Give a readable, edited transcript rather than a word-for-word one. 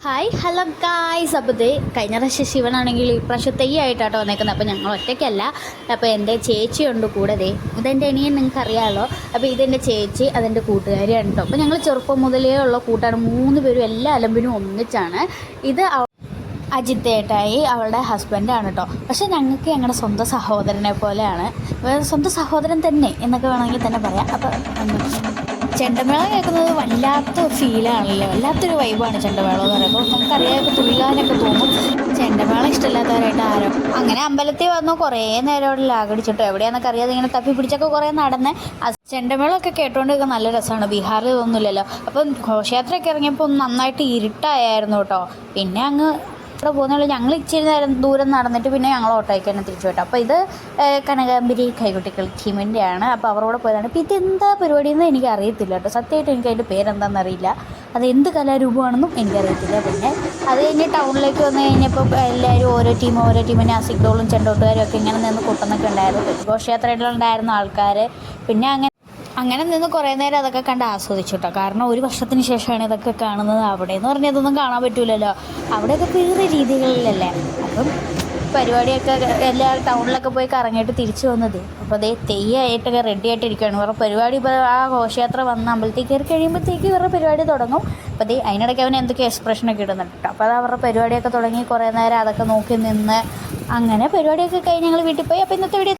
Hi hello guys. അപ്പോൾ ഇത് കഴിഞ്ഞ പ്രാവശ്യം ശിവനാണെങ്കിൽ ഇപ്രാവശ്യം തെയ്യായിട്ടാട്ടോ വന്നേക്കുന്നത്. അപ്പോൾ ഞങ്ങൾ ഒറ്റയ്ക്കല്ല, അപ്പോൾ എൻ്റെ ചേച്ചിയുണ്ട് കൂടെ. ഇതെൻ്റെ അനിയൻ, നിങ്ങൾക്ക് അറിയാമല്ലോ. അപ്പോൾ ഇതെൻ്റെ ചേച്ചി, അതെൻ്റെ കൂട്ടുകാരിയാണ് കേട്ടോ. അപ്പോൾ ഞങ്ങൾ ചെറുപ്പം മുതലേ ഉള്ള കൂട്ടാണ്, 3 പേരും എല്ലാ അലമ്പിനും ഒന്നിച്ചാണ്. ഇത് അജിത്തേട്ടായി അവളുടെ ഹസ്ബൻഡാണ് കേട്ടോ. പക്ഷേ ഞങ്ങൾക്ക് ഞങ്ങളുടെ സ്വന്തം സഹോദരനെ പോലെയാണ്, സ്വന്തം സഹോദരൻ തന്നെ എന്നൊക്കെ വേണമെങ്കിൽ തന്നെ പറയാം. അപ്പോൾ ചെണ്ടമേളം കേൾക്കുന്നത് വല്ലാത്ത ഫീലാണല്ലോ, വല്ലാത്തൊരു വൈബാണ് ചെണ്ടമേളം എന്ന് പറയുമ്പോൾ. നമുക്കറിയാമൊക്കെ തുള്ളാനൊക്കെ തോന്നും. ചെണ്ടമേളം ഇഷ്ടമില്ലാത്തവരായിട്ട് ആരോ. അങ്ങനെ അമ്പലത്തിൽ വന്നു കുറേ നേരം അവിടെ ലാഗടിച്ചിട്ടോ എവിടെയാണെന്നൊക്കെ അറിയാതെ ഇങ്ങനെ തപ്പി പിടിച്ചൊക്കെ കുറേ നടന്ന് ചെണ്ടമേളമൊക്കെ കേട്ടോണ്ടൊക്കെ നല്ല രസമാണ്. ബീഹാറിൽ ഇതൊന്നുമില്ലല്ലോ. അപ്പം ഘോഷയാത്രയൊക്കെ ഇറങ്ങിയപ്പോൾ നന്നായിട്ട് ഇരുട്ടായിരുന്നു കേട്ടോ. പിന്നെ അങ്ങ് ഇവിടെ പോകുന്നുള്ളൂ. ഞങ്ങൾ ഇച്ചിരി നേരം ദൂരം നടന്നിട്ട് പിന്നെ ഞങ്ങൾ ഓട്ടോയ്ക്ക് തന്നെ തിരിച്ചു വിട്ടു. അപ്പോൾ ഇത് കനകാമ്പരി കൈകുട്ടികൾ ടീമിൻ്റെയാണ്. അപ്പോൾ അവരോട് പോയതാണ്. അപ്പോൾ ഇതെന്താ പരിപാടിയെന്ന് എനിക്ക് അറിയത്തില്ല കേട്ടോ. സത്യമായിട്ട് എനിക്ക് അതിൻ്റെ പേരെന്താണെന്നറിയില്ല, അത് എന്ത് കലാരൂപമാണെന്നും എനിക്കറിയത്തില്ല. പിന്നെ അത് കഴിഞ്ഞ് ടൗണിലേക്ക് വന്നു കഴിഞ്ഞപ്പോൾ എല്ലാവരും ഓരോ ടീമിനെ അസിഗ്ഡോളും ചെണ്ടോട്ടുകാരും ഒക്കെ ഇങ്ങനെ നിന്ന് കൊട്ടുന്നൊക്കെ ഉണ്ടായിരുന്നു. ഘോഷയാത്രയിലുണ്ടായിരുന്ന ആൾക്കാർ. പിന്നെ അങ്ങനെ നിന്ന് കുറേ നേരം അതൊക്കെ കണ്ട് ആസ്വദിച്ചു കേട്ടോ. കാരണം ഒരു വർഷത്തിന് ശേഷമാണ് ഇതൊക്കെ കാണുന്നത്. അവിടെ എന്ന് പറഞ്ഞാൽ ഇതൊന്നും കാണാൻ പറ്റില്ലല്ലോ, അവിടെയൊക്കെ വേറെ രീതികളിലല്ലേ. അപ്പം പരിപാടിയൊക്കെ എല്ലാ ടൗണിലൊക്കെ പോയി കറങ്ങിയിട്ട് തിരിച്ചു വന്നത്. അപ്പോൾ അതേ തെയ്യായിട്ടൊക്കെ റെഡി ആയിട്ടിരിക്കുകയാണ്. വേറെ പരിപാടി ഇപ്പോൾ ആ ഘോഷയാത്ര വന്ന് അമ്പലത്തിൽ കയറി കഴിയുമ്പോഴത്തേക്ക് വേറെ പരിപാടി തുടങ്ങും. അപ്പോൾ അതേ അതിനിടയ്ക്ക് അവൻ എന്തൊക്കെ എക്സ്പ്രഷനൊക്കെ ഇടുന്നുണ്ട് കേട്ടോ. അപ്പോൾ അത് അവരുടെ പരിപാടിയൊക്കെ തുടങ്ങി കുറേ നേരം അതൊക്കെ നോക്കി നിന്ന് അങ്ങനെ പരിപാടിയൊക്കെ കഴിഞ്ഞ് ഞങ്ങൾ വീട്ടിൽ പോയി. അപ്പോൾ ഇന്നത്തെ വീഡിയോ